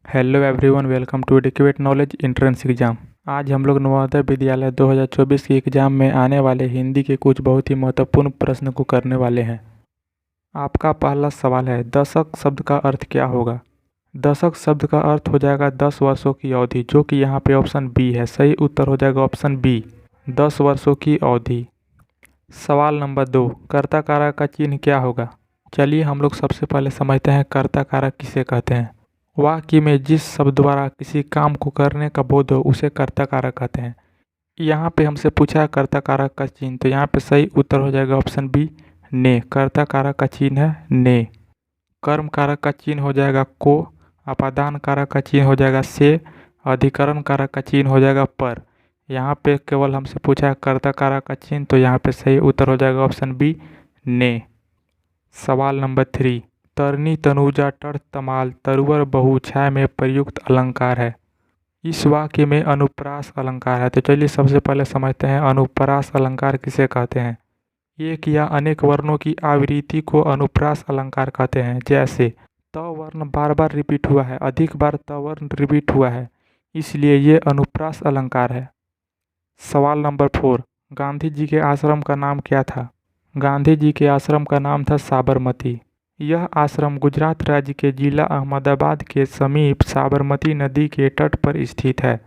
Hello everyone, welcome to adequate knowledge entrance exam. आज हम लोग नवोदय विद्यालय 2024 के एग्जाम में आने वाले हिंदी के कुछ बहुत ही महत्वपूर्ण प्रश्न को करने वाले हैं। आपका पहला सवाल है, दशक शब्द का अर्थ क्या होगा। दशक शब्द का अर्थ हो जाएगा 10 वर्षों की अवधि, जो कि यहाँ पे ऑप्शन बी है। सही उत्तर हो जाएगा ऑप्शन बी, 10 वर्षों की अवधि। सवाल नंबर 2, कर्ता कारक का चिन्ह क्या होगा। चलिए हम लोग सबसे पहले समझते हैं कर्ता कारक किसे कहते हैं। वाक्य में जिस शब्द द्वारा किसी काम को करने का बोध हो उसे कर्ता कारक कहते हैं। यहाँ पे हमसे पूछा है कर्ता कारक का चिन्ह, तो यहाँ पे सही उत्तर हो जाएगा ऑप्शन बी, ने। कर्ता कारक का चिन्ह है ने। कर्म कारक का चिन्ह हो जाएगा को। अपादान कारक का चिन्ह हो जाएगा से। अधिकरण कारक का चिन्ह हो जाएगा पर। यहाँ पे केवल हमसे पूछा है कर्ता कारक का चिन्ह, तो यहाँ पे सही उत्तर हो जाएगा ऑप्शन बी, ने। सवाल नंबर 3, तरनी तनुजा टर तमाल तरुवर बहु छाया में प्रयुक्त अलंकार है। इस वाक्य में अनुप्रास अलंकार है। तो चलिए सबसे पहले समझते हैं अनुप्रास अलंकार किसे कहते हैं। एक या अनेक वर्णों की आवृत्ति को अनुप्रास अलंकार कहते हैं। जैसे त वर्ण बार बार रिपीट हुआ है, अधिक बार त वर्ण रिपीट हुआ है, इसलिए ये अनुप्रास अलंकार है। सवाल नंबर 4, गांधी जी के आश्रम का नाम क्या था। गांधी जी के आश्रम का नाम था साबरमती। यह आश्रम गुजरात राज्य के जिला अहमदाबाद के समीप साबरमती नदी के तट पर स्थित है।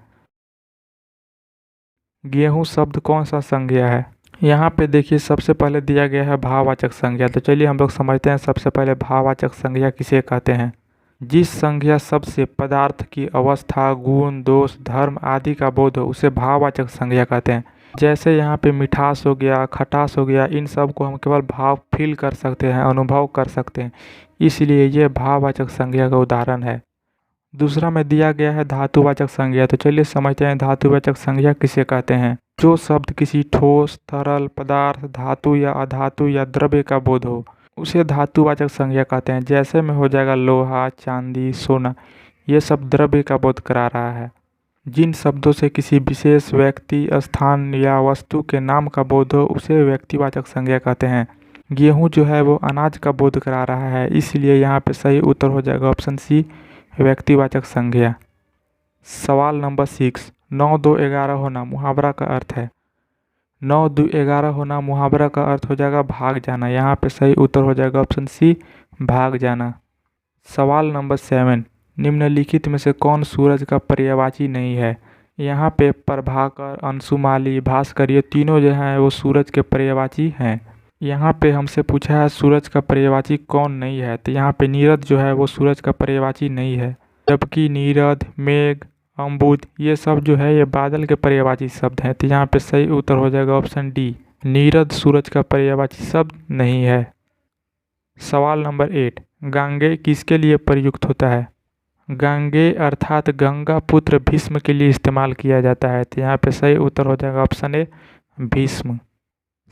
गेहूं शब्द कौन सा संज्ञा है। यहाँ पे देखिए सबसे पहले दिया गया है भाववाचक संज्ञा। तो चलिए हम लोग समझते हैं सबसे पहले भाववाचक संज्ञा किसे कहते हैं। जिस संज्ञा शब्द से पदार्थ की अवस्था, गुण, दोष, धर्म आदि का बोध हो उसे भाववाचक संज्ञा कहते हैं। जैसे यहाँ पे मिठास हो गया, खटास हो गया, इन सब को हम केवल भाव फील कर सकते हैं, अनुभव कर सकते हैं, इसलिए ये भाववाचक संज्ञा का उदाहरण है। दूसरा में दिया गया है धातुवाचक संज्ञा। तो चलिए समझते हैं धातुवाचक संज्ञा किसे कहते हैं। जो शब्द किसी ठोस, तरल पदार्थ, धातु या अधातु या द्रव्य का बोध हो उसे धातुवाचक संज्ञा कहते हैं। जैसे में हो जाएगा लोहा, चांदी, सोना, ये सब द्रव्य का बोध करा रहा है। जिन शब्दों से किसी विशेष व्यक्ति, स्थान या वस्तु के नाम का बोध हो उसे व्यक्तिवाचक संज्ञा कहते हैं। गेहूं जो है वो अनाज का बोध करा रहा है, इसलिए यहाँ पे सही उत्तर हो जाएगा ऑप्शन सी, व्यक्तिवाचक संज्ञा। सवाल नंबर 6, 9 2 11 होना मुहावरा का अर्थ है। 9 2 11 होना मुहावरा का अर्थ हो जाएगा भाग जाना। यहाँ पे सही उत्तर हो जाएगा ऑप्शन सी, भाग जाना। सवाल नंबर 7, निम्नलिखित में से कौन सूरज का पर्यायवाची नहीं है। यहाँ पे प्रभाकर, अंशुमाली, भास्कर, ये तीनों जो हैं वो सूरज के पर्यायवाची हैं। यहाँ पे हमसे पूछा है सूरज का पर्यायवाची कौन नहीं है, तो यहाँ पे नीरद जो है वो सूरज का पर्यायवाची नहीं है। जबकि नीरद, मेघ, अम्बुद ये सब जो है ये बादल के पर्यायवाची शब्द हैं। तो यहाँ पे सही उत्तर हो जाएगा ऑप्शन डी, नीरद सूरज का पर्यायवाची शब्द नहीं है। सवाल नंबर 8, गांगे किसके लिए प्रयुक्त होता है। गांगे अर्थात गंगा पुत्र भीष्म के लिए इस्तेमाल किया जाता है। तो यहाँ पे सही उत्तर हो जाएगा ऑप्शन ए, भीष्म।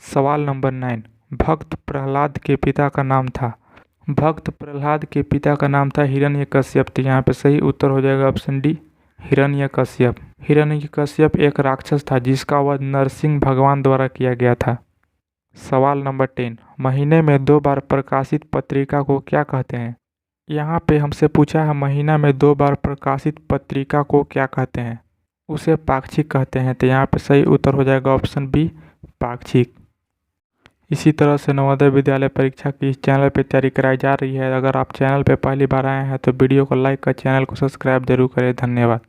सवाल नंबर 9, भक्त प्रहलाद के पिता का नाम था। भक्त प्रहलाद के पिता का नाम था हिरण्यकश्यप। तो यहाँ पे सही उत्तर हो जाएगा ऑप्शन डी, हिरण्यकश्यप। हिरण्यकश्यप एक राक्षस था जिसका वध नरसिंह भगवान द्वारा किया गया था। सवाल नंबर 10, महीने में 2 बार प्रकाशित पत्रिका को क्या कहते हैं। यहाँ पे हमसे पूछा है महीना में 2 बार प्रकाशित पत्रिका को क्या कहते हैं। उसे पाक्षिक कहते हैं। तो यहाँ पे सही उत्तर हो जाएगा ऑप्शन बी, पाक्षिक। इसी तरह से नवोदय विद्यालय परीक्षा की इस चैनल पर तैयारी कराई जा रही है। अगर आप चैनल पर पहली बार आए हैं तो वीडियो को लाइक कर चैनल को सब्सक्राइब जरूर करें। धन्यवाद।